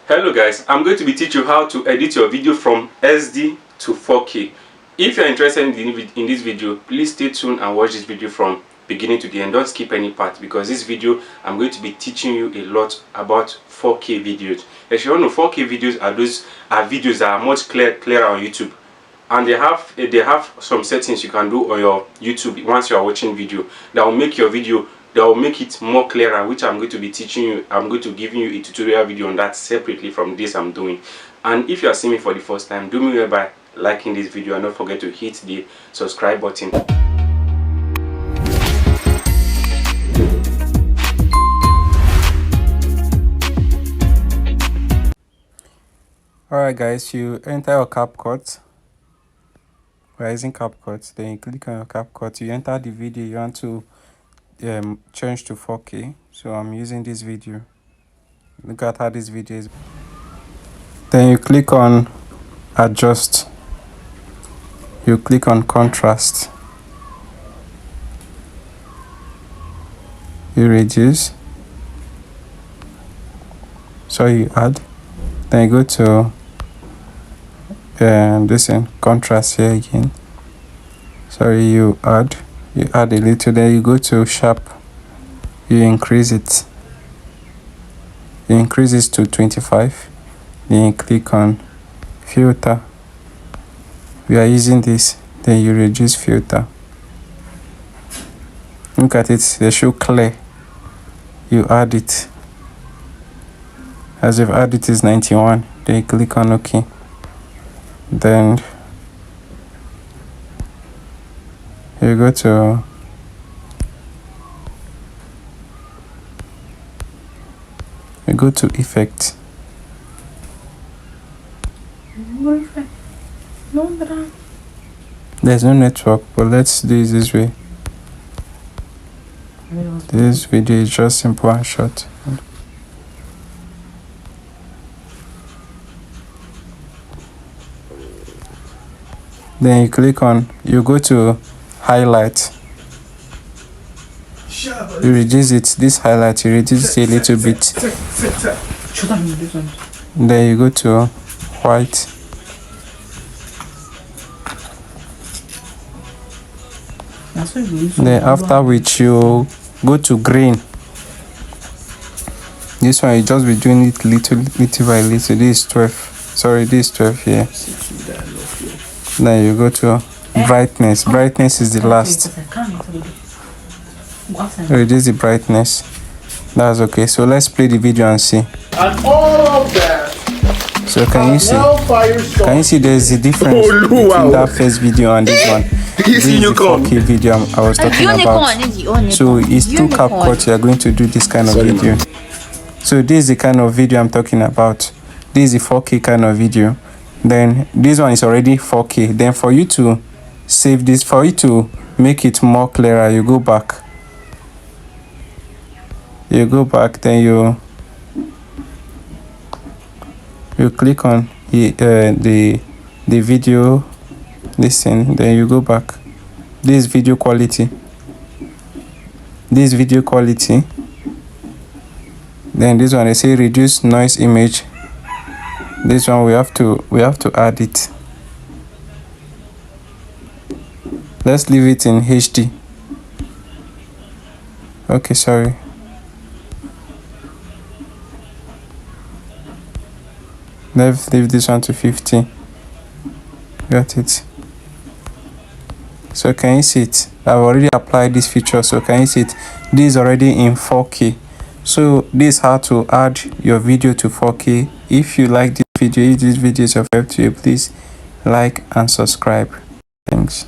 Hello guys, I'm going to be teaching you how to edit your video from SD to 4K. If you're interested in this video, please stay tuned and watch this video from beginning to the end. Don't skip any part, because this video I'm going to be teaching you a lot about 4K videos. As you all know, 4K videos are videos that are much clearer on YouTube, and they have some settings you can do on your YouTube once you are watching video that will make your video, that will make it more clearer, which I'm going to be teaching you. I'm going to give you a tutorial video on that separately from this I'm doing. And if you are seeing me for the first time, do me well by liking this video and don't forget to hit the subscribe button. Alright guys, you enter your CapCut. We're using CapCut. Then you click on your CapCut. You enter the video you want to change to 4K. So I'm using this video. Look at how this video is. Then you click on adjust. You click on contrast. You reduce. So you add. Then you go to this in contrast here again. Sorry, you add a little. Then you go to sharp. You increase it. You increase it to 25. Then you click on filter. We are using this. Then you reduce filter. Look at it. They show clear. You add it. As you've added, it is 91. Then you click on OK. Then you go to effect. There's no network, but let's do it this way. This video is just simple and short. Then you click on, you go to highlight. You reduce it, this highlight, you reduce it a little bit. Then you go to white. Then after which you go to green. This one you just be doing it little by little. This is 12. Sorry, this is 12 here. Then you go to brightness. Brightness is the last. Reduce the brightness. That's okay. So let's play the video and see. And all of that. So can you see there's a difference between that first video and this one? This is the 4K video I was talking about. So it's through CapCut you are going to do this kind of video. So this is the kind of video I'm talking about. This is the 4K kind of video. Then this one is already 4K. Then for you to save this, for you to make it more clearer, you go back. Then you click on the video, listen. Then you go back. This video quality. Then this one they say reduce noise image. This one we have to add it. Let's leave it in HD. Okay, sorry. Let's leave this one to 50. Got it. So can you see it? I've already applied this feature, so can you see it? This is already in 4K. So this is how to add your video to 4K. If you like this video, if this video is of help to you, please like and subscribe. Thanks.